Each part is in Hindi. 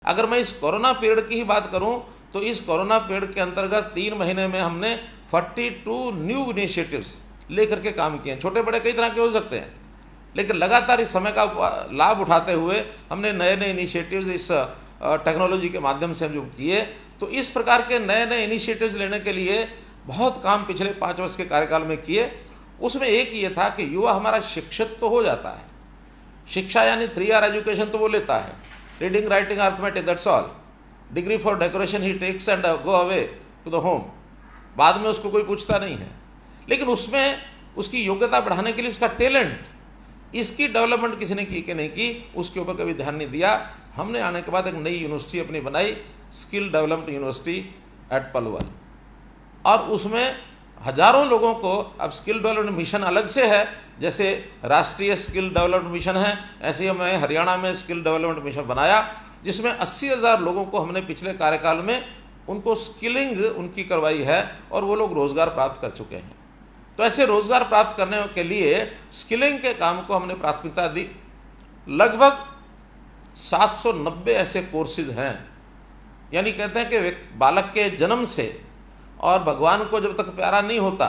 अगर मैं इस कोरोना पीरियड की ही बात करूं तो इस कोरोना पीरियड के अंतर्गत 3 महीने में हमने 42 न्यू इनिशिएटिव्स लेकर के काम किए हैं। छोटे बड़े कई तरह के हो सकते हैं, लेकिन लगातार इस समय का लाभ उठाते हुए हमने नए नए इनिशिएटिव्स इस टेक्नोलॉजी के माध्यम से हम जो किए, तो इस प्रकार के नए नए इनिशिएटिव्स लेने के लिए बहुत काम पिछले 5 वर्ष के कार्यकाल में किए। उसमें एक ये था कि युवा हमारा शिक्षित तो हो जाता है, शिक्षा यानी 3R एजुकेशन तो वो लेता है, reading writing arithmetic that's all, degree for decoration ही takes and go away to the home, बाद में उसको कोई पूछता नहीं है। लेकिन उसमें उसकी योग्यता बढ़ाने के लिए उसका टैलेंट, इसकी डेवलपमेंट किसी ने की कि नहीं की, उसके ऊपर कभी ध्यान नहीं दिया। हमने आने के बाद एक नई यूनिवर्सिटी अपनी बनाई, skill development university at Palwal, और उसमें हजारों लोगों को अब स्किल डेवलपमेंट मिशन अलग से है, जैसे राष्ट्रीय स्किल डेवलपमेंट मिशन है, ऐसे ही हमने हरियाणा में स्किल डेवलपमेंट मिशन बनाया, जिसमें 80,000 लोगों को हमने पिछले कार्यकाल में उनको स्किलिंग उनकी करवाई है और वो लोग रोज़गार प्राप्त कर चुके हैं। तो ऐसे रोज़गार प्राप्त करने के लिए स्किलिंग के काम को हमने प्राथमिकता दी। लगभग 790 ऐसे कोर्सेज हैं, यानी कहते हैं कि बालक के जन्म से और भगवान को जब तक प्यारा नहीं होता,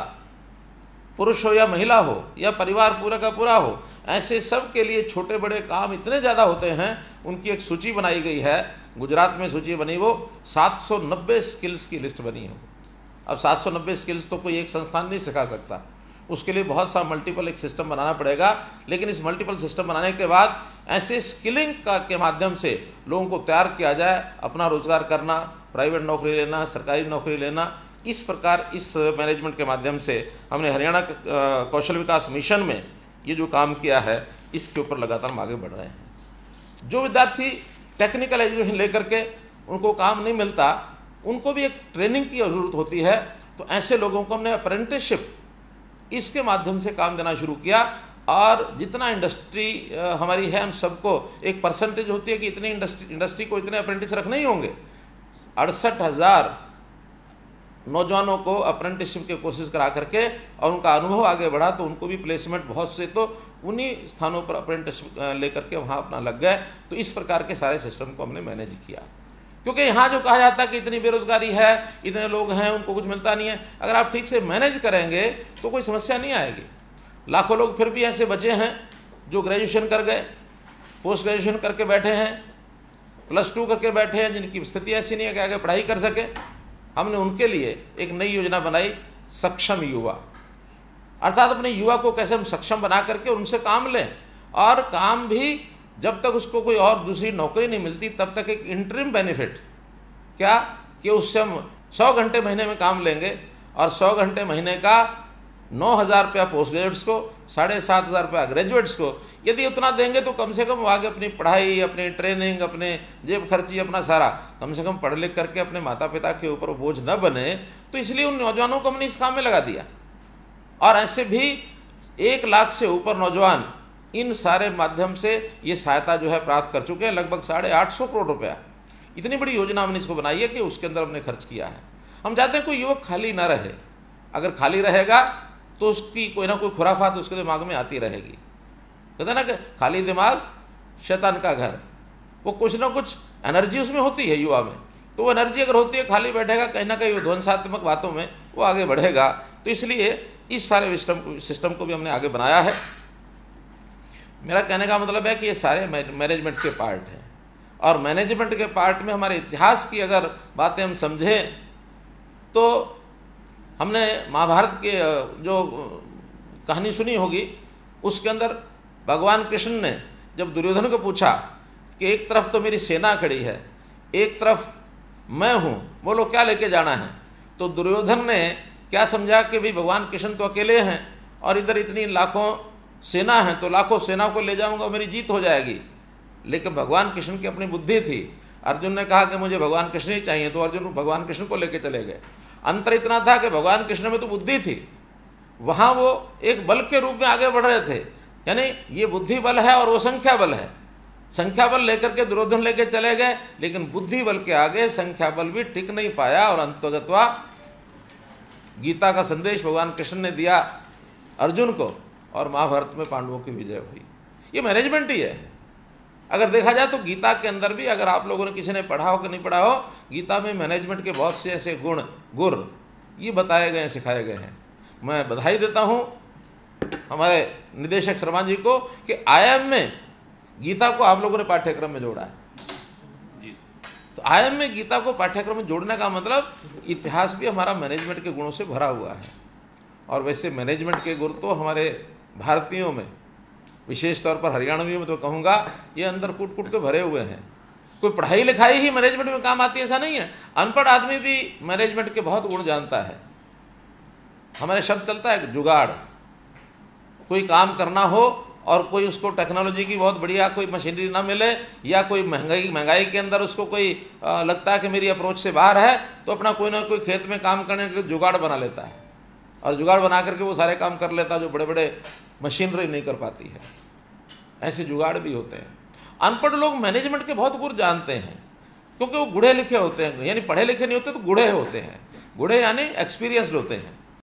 पुरुष हो या महिला हो या परिवार पूरा का पूरा हो, ऐसे सब के लिए छोटे बड़े काम इतने ज़्यादा होते हैं। उनकी एक सूची बनाई गई है, गुजरात में सूची बनी, वो 790 स्किल्स की लिस्ट बनी है। अब 790 स्किल्स तो कोई एक संस्थान नहीं सिखा सकता, उसके लिए बहुत सा मल्टीपल एक सिस्टम बनाना पड़ेगा। लेकिन इस मल्टीपल सिस्टम बनाने के बाद ऐसे स्किलिंग के माध्यम से लोगों को तैयार किया जाए, अपना रोजगार करना, प्राइवेट नौकरी लेना, सरकारी नौकरी लेना, इस प्रकार इस मैनेजमेंट के माध्यम से हमने हरियाणा कौशल विकास मिशन में ये जो काम किया है, इसके ऊपर लगातार हम आगे बढ़ रहे हैं। जो विद्यार्थी टेक्निकल एजुकेशन लेकर के उनको काम नहीं मिलता, उनको भी एक ट्रेनिंग की ज़रूरत होती है, तो ऐसे लोगों को हमने अप्रेंटिसशिप इसके माध्यम से काम देना शुरू किया। और जितना इंडस्ट्री हमारी है, हम सबको एक परसेंटेज होती है कि इतनी इंडस्ट्री को इतने अप्रेंटिस रखने ही होंगे। 68,000 नौजवानों को अप्रेंटिसशिप के कोर्सेज करा करके और उनका अनुभव आगे बढ़ा, तो उनको भी प्लेसमेंट बहुत से तो उन्हीं स्थानों पर अप्रेंटिसशिप लेकर के वहाँ अपना लग गए। तो इस प्रकार के सारे सिस्टम को हमने मैनेज किया, क्योंकि यहाँ जो कहा जाता है कि इतनी बेरोजगारी है, इतने लोग हैं, उनको कुछ मिलता नहीं है, अगर आप ठीक से मैनेज करेंगे तो कोई समस्या नहीं आएगी। लाखों लोग फिर भी ऐसे बचे हैं जो ग्रेजुएशन कर गए, पोस्ट ग्रेजुएशन करके बैठे हैं, +2 करके बैठे हैं, जिनकी स्थिति ऐसी नहीं है कि आगे पढ़ाई कर सके। हमने उनके लिए एक नई योजना बनाई, सक्षम युवा, अर्थात अपने युवा को कैसे हम सक्षम बना करके उनसे काम लें, और काम भी जब तक उसको कोई और दूसरी नौकरी नहीं मिलती तब तक एक इंटरिम बेनिफिट, क्या कि उससे हम 100 घंटे महीने में काम लेंगे और 100 घंटे महीने का 9,000 रुपया पोस्ट ग्रेजुएट्स को, 7,500 रुपया ग्रेजुएट्स को। यदि उतना देंगे तो कम से कम आगे अपनी पढ़ाई, अपनी ट्रेनिंग, अपने जेब खर्ची, अपना सारा, कम से कम पढ़ लिख करके अपने माता पिता के ऊपर बोझ न बने। तो इसलिए उन नौजवानों को हमने इस काम में लगा दिया, और ऐसे भी 1 लाख से ऊपर नौजवान इन सारे माध्यम से ये सहायता जो है प्राप्त कर चुके हैं। लगभग 850 करोड़ रुपया, इतनी बड़ी योजना हमने इसको बनाई है कि उसके अंदर हमने खर्च किया है। हम चाहते हैं कोई युवक खाली ना रहे, अगर खाली रहेगा तो उसकी कोई ना कोई खुराफात उसके दिमाग में आती रहेगी। कहते हैं ना कि खाली दिमाग शैतान का घर, वो कुछ ना कुछ एनर्जी उसमें होती है युवा में, तो वो एनर्जी अगर होती है, खाली बैठेगा कहीं ना कहीं ध्वंसात्मक बातों में वो आगे बढ़ेगा। तो इसलिए इस सारे सिस्टम को भी हमने आगे बनाया है। मेरा कहने का मतलब है कि ये सारे मैनेजमेंट के पार्ट हैं, और मैनेजमेंट के पार्ट में हमारे इतिहास की अगर बातें हम समझें तो हमने महाभारत के जो कहानी सुनी होगी, उसके अंदर भगवान कृष्ण ने जब दुर्योधन को पूछा कि एक तरफ तो मेरी सेना खड़ी है, एक तरफ मैं हूँ, बोलो क्या लेके जाना है, तो दुर्योधन ने क्या समझा कि भाई भगवान कृष्ण तो अकेले हैं और इधर इतनी लाखों सेना है, तो लाखों सेना को ले जाऊंगा, मेरी जीत हो जाएगी। लेकिन भगवान कृष्ण की अपनी बुद्धि थी। अर्जुन ने कहा कि मुझे भगवान कृष्ण ही चाहिए, तो अर्जुन भगवान कृष्ण को लेके चले गए। अंतर इतना था कि भगवान कृष्ण में तो बुद्धि थी, वहाँ वो एक बल के रूप में आगे बढ़ रहे थे, यानी ये बुद्धि बल है और वो संख्या बल है। संख्या बल लेकर के दुर्योधन लेके चले गए, लेकिन बुद्धि बल के आगे संख्या बल भी टिक नहीं पाया, और अंततः गीता का संदेश भगवान कृष्ण ने दिया अर्जुन को, और महाभारत में पांडवों की विजय हुई। ये मैनेजमेंट ही है। अगर देखा जाए तो गीता के अंदर भी, अगर आप लोगों ने किसी ने पढ़ा हो कि नहीं पढ़ा हो, गीता में मैनेजमेंट के बहुत से ऐसे गुर ये बताए गए हैं, सिखाए गए हैं। मैं बधाई देता हूँ हमारे निदेशक शर्मा जी को कि IIM में गीता को आप लोगों ने पाठ्यक्रम में जोड़ा है। तो IIM में गीता को पाठ्यक्रम में जोड़ने का मतलब इतिहास भी हमारा मैनेजमेंट के गुणों से भरा हुआ है। और वैसे मैनेजमेंट के गुण तो हमारे भारतीयों में, विशेष तौर पर हरियाणवियों में तो कहूँगा, ये अंदर कूट कूट के भरे हुए हैं। कोई पढ़ाई लिखाई ही मैनेजमेंट में काम आती है ऐसा नहीं है, अनपढ़ आदमी भी मैनेजमेंट के बहुत गुण जानता है। हमारे शब्द चलता है जुगाड़, कोई काम करना हो और कोई उसको टेक्नोलॉजी की बहुत बढ़िया कोई मशीनरी ना मिले, या कोई महंगाई के अंदर उसको कोई लगता है कि मेरी अप्रोच से बाहर है, तो अपना कोई ना कोई खेत में काम करने के लिए जुगाड़ बना लेता है, और जुगाड़ बना करके वो सारे काम कर लेता है जो बड़े बड़े मशीनरी नहीं कर पाती है। ऐसे जुगाड़ भी होते हैं। अनपढ़ लोग मैनेजमेंट के बहुत गुण जानते हैं, क्योंकि वो गुढ़े लिखे होते हैं, यानी पढ़े लिखे नहीं होते तो गुढ़े होते हैं। गुढ़े यानी एक्सपीरियंस्ड होते हैं।